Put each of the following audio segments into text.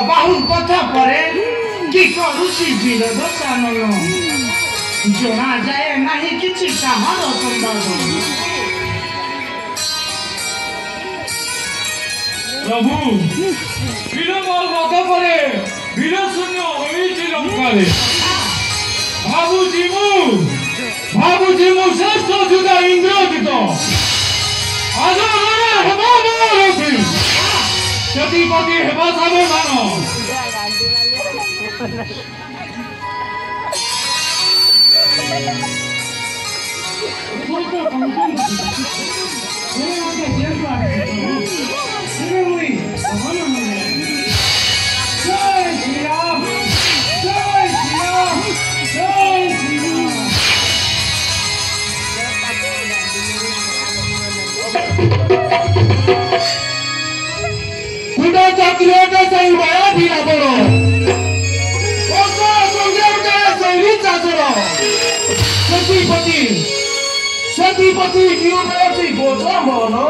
बाहुल कथा परे कि करुसी विरोध सानन जना जाए नाही किछि कामर संवाद प्रभु विलम्बर मत परे वीर शून्य होइछि लंकारे भाबुजी मु श्रेष्ठ जुदा इंद्रजित आज हेबा मारथि सतीपति हेबा साबे मानो कुड़ा चक्रियों से माया भी ना बोलो सतीपति क्यों मेरे बोझा मानो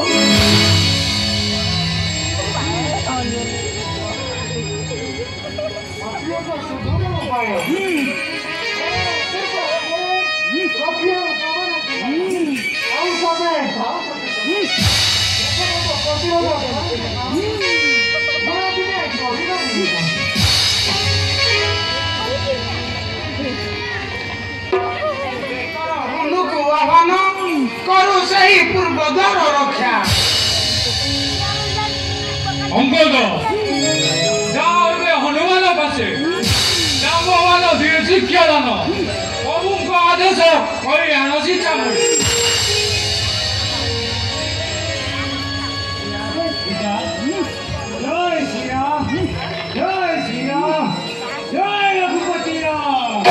करू सही पूर्वधर रक्षा अंगद जाओ हनुमान पासे जाम्बवान धीरे शिक्षा दान प्रभु को आदेश करी आनसी चामुंडी जय श्री राम जय श्री राम जय रघुपति राम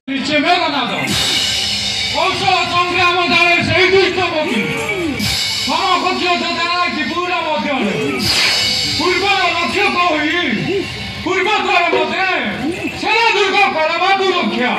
नीचे में बना दो कौशल संग्राम दारे से दुष्ट बोकी समकक्ष सदा की पूरा मध्य पूर्व लक्ष्य कही पूर्व द्वार मध्य सेना दुर्ग करवा दुरक्षा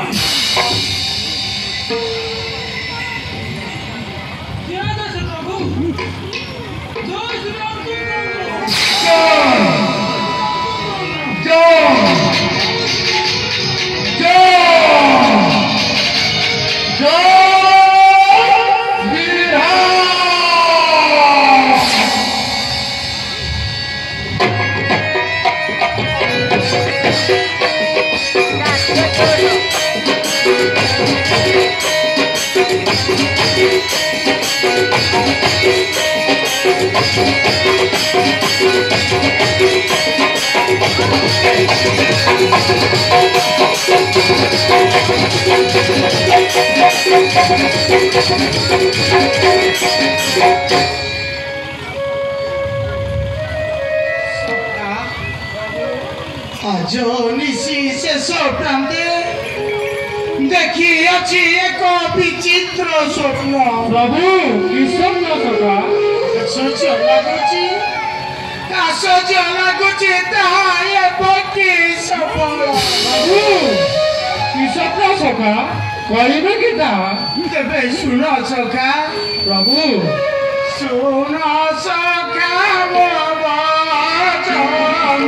देखी अच्छी एक विचित्र स्वप्न प्रभु की स्वप्न सका आश्चर्य लगुची ताहाये पकी सफल प्रभु की स्वप्न सका कहिबे कि ता तेबे सुन सखा प्रभु सुन सखा मोर वचन